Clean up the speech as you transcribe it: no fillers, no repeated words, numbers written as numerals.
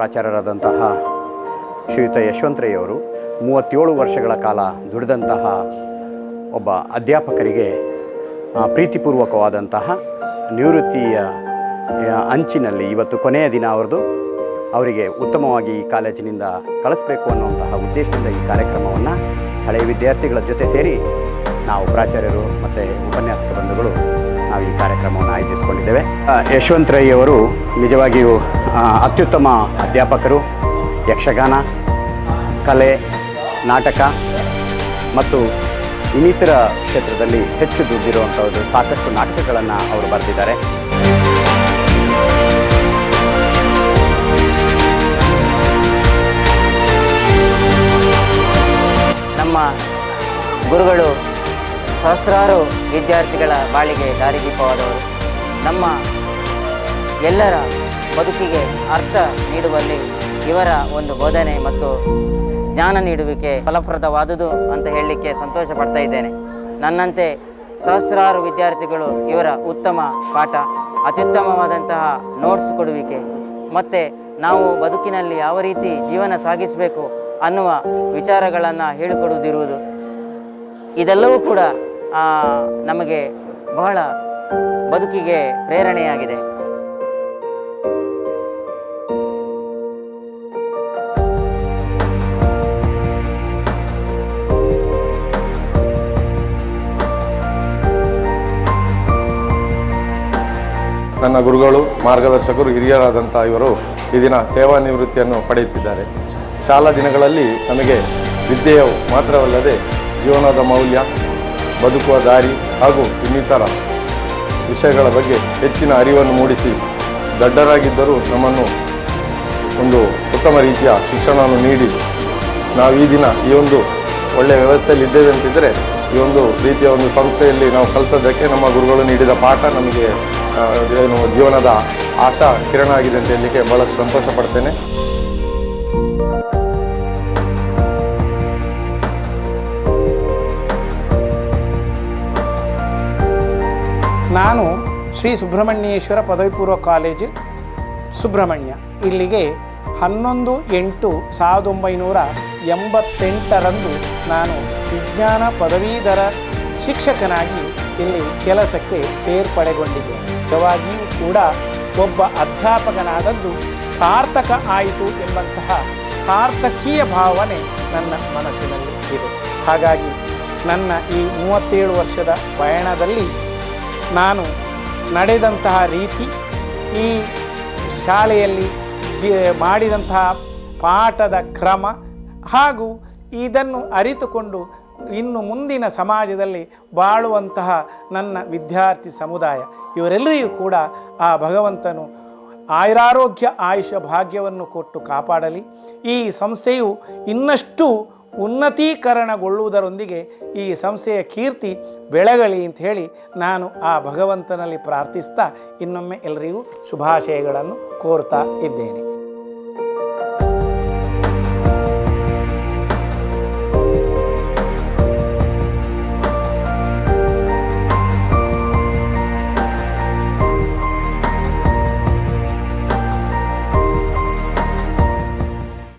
ಪ್ರಾಚಾರ್ಯರಾದಂತಹ ಶ್ರೀಯುತ ಯಶವಂತರಯ್ಯವರು 37 ವರ್ಷಗಳ ಕಾಲ ದುಡಿದಂತಹ ಒಬ್ಬ ಅಧ್ಯಾಪಕರಿಗೆ ಪ್ರೀತಿಪೂರ್ವಕವಾದಂತಹ ನಿವೃತ್ತಿಯ ಅಂಚಿನಲ್ಲಿ ಇವತ್ತು ಕೊನೆಯ ದಿನ ಅವರಿಗೆ ಉತ್ತಮವಾಗಿ ಈ ಕಾಲೇಜಿನಿಂದ ಕಳಿಸಬೇಕು ಅನ್ನುವಂತಹ ಉದ್ದೇಶದಿಂದ ಈ ಕಾರ್ಯಕ್ರಮವನ್ನು ಹಳೆಯ ವಿದ್ಯಾರ್ಥಿಗಳ ಜೊತೆ ಸೇರಿ ನಾವು ಪ್ರಾಚಾರ್ಯರು ಮತ್ತು ಉಪನ್ಯಾಸಕ ಬಂಧುಗಳು ನಾವು ಈ ಕಾರ್ಯಕ್ರಮವನ್ನು ಆಯೋಜಿಸಿಕೊಂಡಿದ್ದೇವೆ. ಯಶವಂತರಯ್ಯವರು ನಿಜವಾಗಿಯೂ ಅತ್ಯುತ್ತಮ ಅಧ್ಯಾಪಕರು. ಯಕ್ಷಗಾನ, ಕಲೆ, ನಾಟಕ ಮತ್ತು ಇನ್ನಿತರ ಕ್ಷೇತ್ರದಲ್ಲಿ ಹೆಚ್ಚು ದುಡ್ಡಿರುವಂಥದ್ದು. ಸಾಕಷ್ಟು ನಾಟಕಗಳನ್ನು ಅವರು ಬರೆದಿದ್ದಾರೆ. ನಮ್ಮ ಗುರುಗಳು ಸಹಸ್ರಾರು ವಿದ್ಯಾರ್ಥಿಗಳ ಬಾಳಿಗೆ ದಾರಿದೀಪವಾದವರು. ನಮ್ಮ ಎಲ್ಲರ ಬದುಕಿಗೆ ಅರ್ಥ ನೀಡುವಲ್ಲಿ ಇವರ ಒಂದು ಬೋಧನೆ ಮತ್ತು ಜ್ಞಾನ ನೀಡುವಿಕೆ ಫಲಪ್ರದವಾದುದು ಅಂತ ಹೇಳಲಿಕ್ಕೆ ಸಂತೋಷ ಪಡ್ತಾ ಇದ್ದೇನೆ. ನನ್ನಂತೆ ಸಹಸ್ರಾರು ವಿದ್ಯಾರ್ಥಿಗಳು ಇವರ ಉತ್ತಮ ಪಾಠ, ಅತ್ಯುತ್ತಮವಾದಂತಹ ನೋಟ್ಸ್ ಕೊಡುವಿಕೆ ಮತ್ತು ನಾವು ಬದುಕಿನಲ್ಲಿ ಯಾವ ರೀತಿ ಜೀವನ ಸಾಗಿಸಬೇಕು ಅನ್ನುವ ವಿಚಾರಗಳನ್ನು ಹೇಳಿಕೊಡುವುದಿರುವುದು, ಇದೆಲ್ಲವೂ ಕೂಡ ನಮಗೆ ಬಹಳ ಬದುಕಿಗೆ ಪ್ರೇರಣೆಯಾಗಿದೆ. ನನ್ನ ಗುರುಗಳು, ಮಾರ್ಗದರ್ಶಕರು, ಹಿರಿಯರಾದಂಥ ಇವರು ಈ ದಿನ ಸೇವಾ ನಿವೃತ್ತಿಯನ್ನು ಪಡೆಯುತ್ತಿದ್ದಾರೆ. ಶಾಲಾ ದಿನಗಳಲ್ಲಿ ನಮಗೆ ವಿದ್ಯೆಯು ಮಾತ್ರವಲ್ಲದೆ ಜೀವನದ ಮೌಲ್ಯ, ಬದುಕುವ ದಾರಿ ಹಾಗೂ ಇನ್ನಿತರ ವಿಷಯಗಳ ಬಗ್ಗೆ ಹೆಚ್ಚಿನ ಅರಿವನ್ನು ಮೂಡಿಸಿ ದಡ್ಡರಾಗಿದ್ದರೂ ನಮ್ಮನ್ನು ಒಂದು ಉತ್ತಮ ರೀತಿಯ ಶಿಕ್ಷಣವನ್ನು ನೀಡಿ ನಾವು ಈ ದಿನ ಈ ಒಂದು ಒಳ್ಳೆಯ ವ್ಯವಸ್ಥೆಯಲ್ಲಿ ಇದ್ದೇವೆ ಅಂತಿದ್ದರೆ ಈ ಒಂದು ರೀತಿಯ ಒಂದು ಸಂಸ್ಥೆಯಲ್ಲಿ ನಾವು ಕಲಿತದ್ದಕ್ಕೆ ನಮ್ಮ ಗುರುಗಳು ನೀಡಿದ ಪಾಠ ನಮಗೆ ಏನು ಜೀವನದ ಆಶಾ ಕಿರಣ ಆಗಿದೆ ಅಂತ ಹೇಳಲಿಕ್ಕೆ ಭಾಳಷ್ಟು ಸಂತೋಷ ಪಡ್ತೇನೆ. ನಾನು ಶ್ರೀ ಸುಬ್ರಹ್ಮಣ್ಯೇಶ್ವರ ಪದವಿ ಪೂರ್ವ ಕಾಲೇಜು ಸುಬ್ರಹ್ಮಣ್ಯ ಇಲ್ಲಿಗೆ 11/8/1988 ನಾನು ವಿಜ್ಞಾನ ಪದವೀಧರ ಶಿಕ್ಷಕನಾಗಿ ಇಲ್ಲಿ ಕೆಲಸಕ್ಕೆ ಸೇರ್ಪಡೆಗೊಂಡಿದ್ದೇನೆ. ನಿಜವಾಗಿಯೂ ಕೂಡ ಒಬ್ಬ ಅಧ್ಯಾಪಕನಾದದ್ದು ಸಾರ್ಥಕ ಆಯಿತು ಎಂಬಂತಹ ಸಾರ್ಥಕೀಯ ಭಾವನೆ ನನ್ನ ಮನಸ್ಸಿನಲ್ಲಿ ಇದೆ. ಹಾಗಾಗಿ ನನ್ನ ಈ 37 ವರ್ಷದ ಪಯಣದಲ್ಲಿ ನಾನು ನಡೆದಂತಹ ರೀತಿ, ಈ ಶಾಲೆಯಲ್ಲಿ ಮಾಡಿದಂತಹ ಪಾಠದ ಕ್ರಮ ಹಾಗೂ ಇದನ್ನು ಅರಿತುಕೊಂಡು ಇನ್ನು ಮುಂದಿನ ಸಮಾಜದಲ್ಲಿ ಬಾಳುವಂತಹ ನನ್ನ ವಿದ್ಯಾರ್ಥಿ ಸಮುದಾಯ ಇವರೆಲ್ಲರಿಗೂ ಕೂಡ ಆ ಭಗವಂತನು ಆಯುರಾರೋಗ್ಯ ಆಯುಷ್ಯ ಭಾಗ್ಯವನ್ನು ಕೊಟ್ಟು ಕಾಪಾಡಲಿ. ಈ ಸಂಸ್ಥೆಯು ಇನ್ನಷ್ಟು ಉನ್ನತೀಕರಣಗೊಳ್ಳುವುದರೊಂದಿಗೆ ಈ ಸಂಸ್ಥೆಯ ಕೀರ್ತಿ ಬೆಳಗಲಿ ಅಂತ ಹೇಳಿ ನಾನು ಆ ಭಗವಂತನಲ್ಲಿ ಪ್ರಾರ್ಥಿಸ್ತಾ ಇನ್ನೊಮ್ಮೆ ಎಲ್ಲರಿಗೂ ಶುಭಾಶಯಗಳನ್ನು ಕೋರ್ತಾ ಇದ್ದೇನೆ.